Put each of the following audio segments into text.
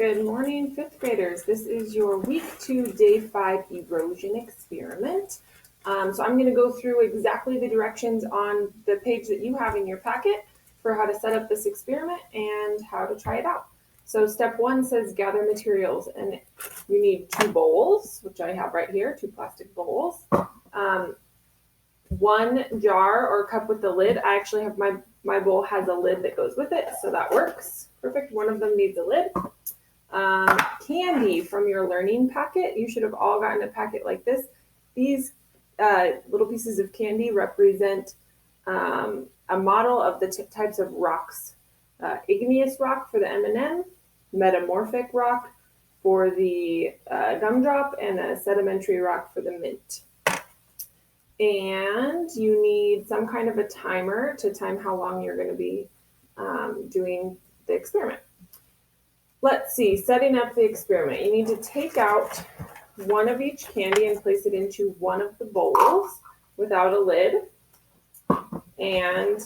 Good morning, fifth graders. This is your week 2, day 5 erosion experiment. So I'm going to go through exactly the directions on the page that you have in your packet for how to set up this experiment and how to try it out. So step 1 says gather materials, and you need 2 bowls, which I have right here, 2 plastic bowls, 1 jar or cup with the lid. I actually have my bowl has a lid that goes with it, so that works. Perfect. One of them needs a lid. Candy from your learning packet. You should have all gotten a packet like this. These little pieces of candy represent a model of the types of rocks. Igneous rock for the M&M, metamorphic rock for the gumdrop, and a sedimentary rock for the mint. And you need some kind of a timer to time how long you're going to be doing the experiment. Let's see, setting up the experiment. You need to take out one of each candy and place it into one of the bowls without a lid. And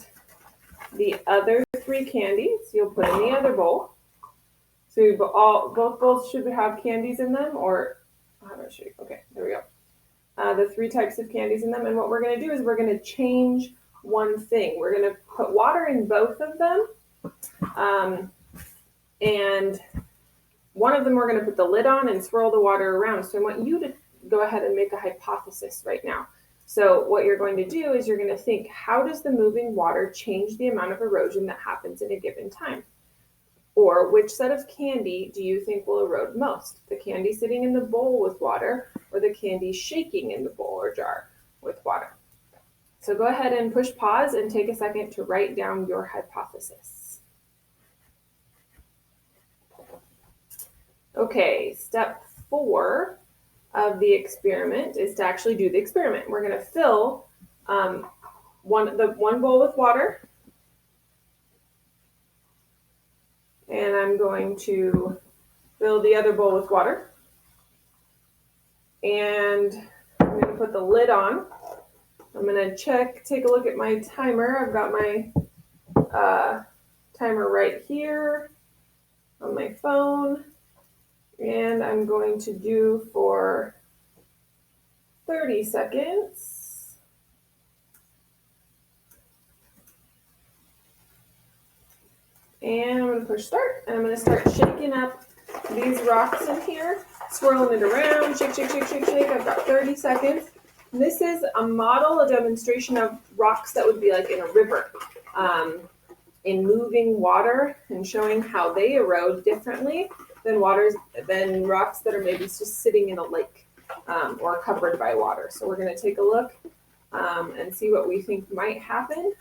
the other 3 candies you'll put in the other bowl. So both bowls should have candies in them, or how do I show you? Okay, there we go. The 3 types of candies in them. And what we're going to do is we're going to change one thing. We're going to put water in both of them. And one of them we're going to put the lid on and swirl the water around. So I want you to go ahead and make a hypothesis right now. So what you're going to do is you're going to think, how does the moving water change the amount of erosion that happens in a given time? Or which set of candy do you think will erode most? The candy sitting in the bowl with water, or the candy shaking in the bowl or jar with water? So go ahead and push pause and take a second to write down your hypothesis. Okay, step 4 of the experiment is to actually do the experiment. We're going to fill one bowl with water, and I'm going to fill the other bowl with water, and I'm going to put the lid on. I'm going to take a look at my timer. I've got my timer right here on my phone. And I'm going to do for 30 seconds. And I'm going to push start. And I'm going to start shaking up these rocks in here, swirling it around, shake, shake, shake, shake, shake. I've got 30 seconds. And this is a model, a demonstration of rocks that would be like in a river, in moving water, and showing how they erode differently than rocks that are maybe just sitting in a lake or covered by water. So we're going to take a look and see what we think might happen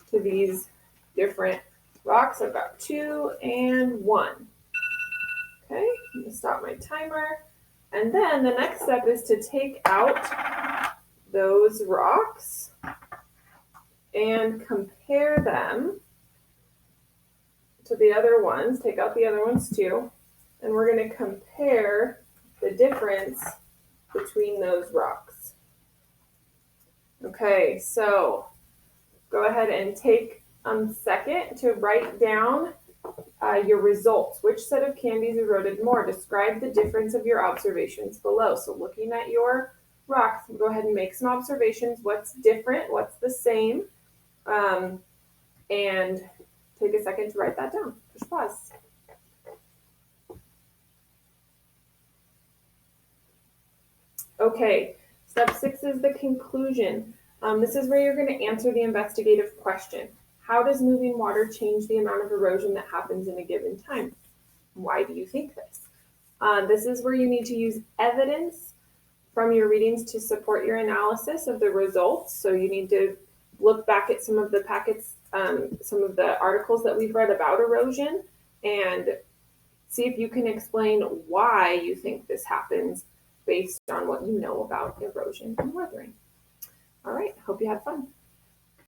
to these different rocks. I've got 2 and 1. Okay, I'm going to stop my timer. And then the next step is to take out those rocks and compare them to the other ones. Take out the other ones too. And we're going to compare the difference between those rocks. Okay, so go ahead and take a second to write down your results. Which set of candies eroded more? Describe the difference of your observations below. So looking at your rocks, go ahead and make some observations. What's different? What's the same? And take a second to write that down. Push pause. Okay, step 6 is the conclusion. This is where you're going to answer the investigative question. How does moving water change the amount of erosion that happens in a given time? Why do you think this? This is where you need to use evidence from your readings to support your analysis of the results. So you need to look back at some of the packets, some of the articles that we've read about erosion, and see if you can explain why you think this happens based on what you know about erosion and weathering. All right, hope you had fun.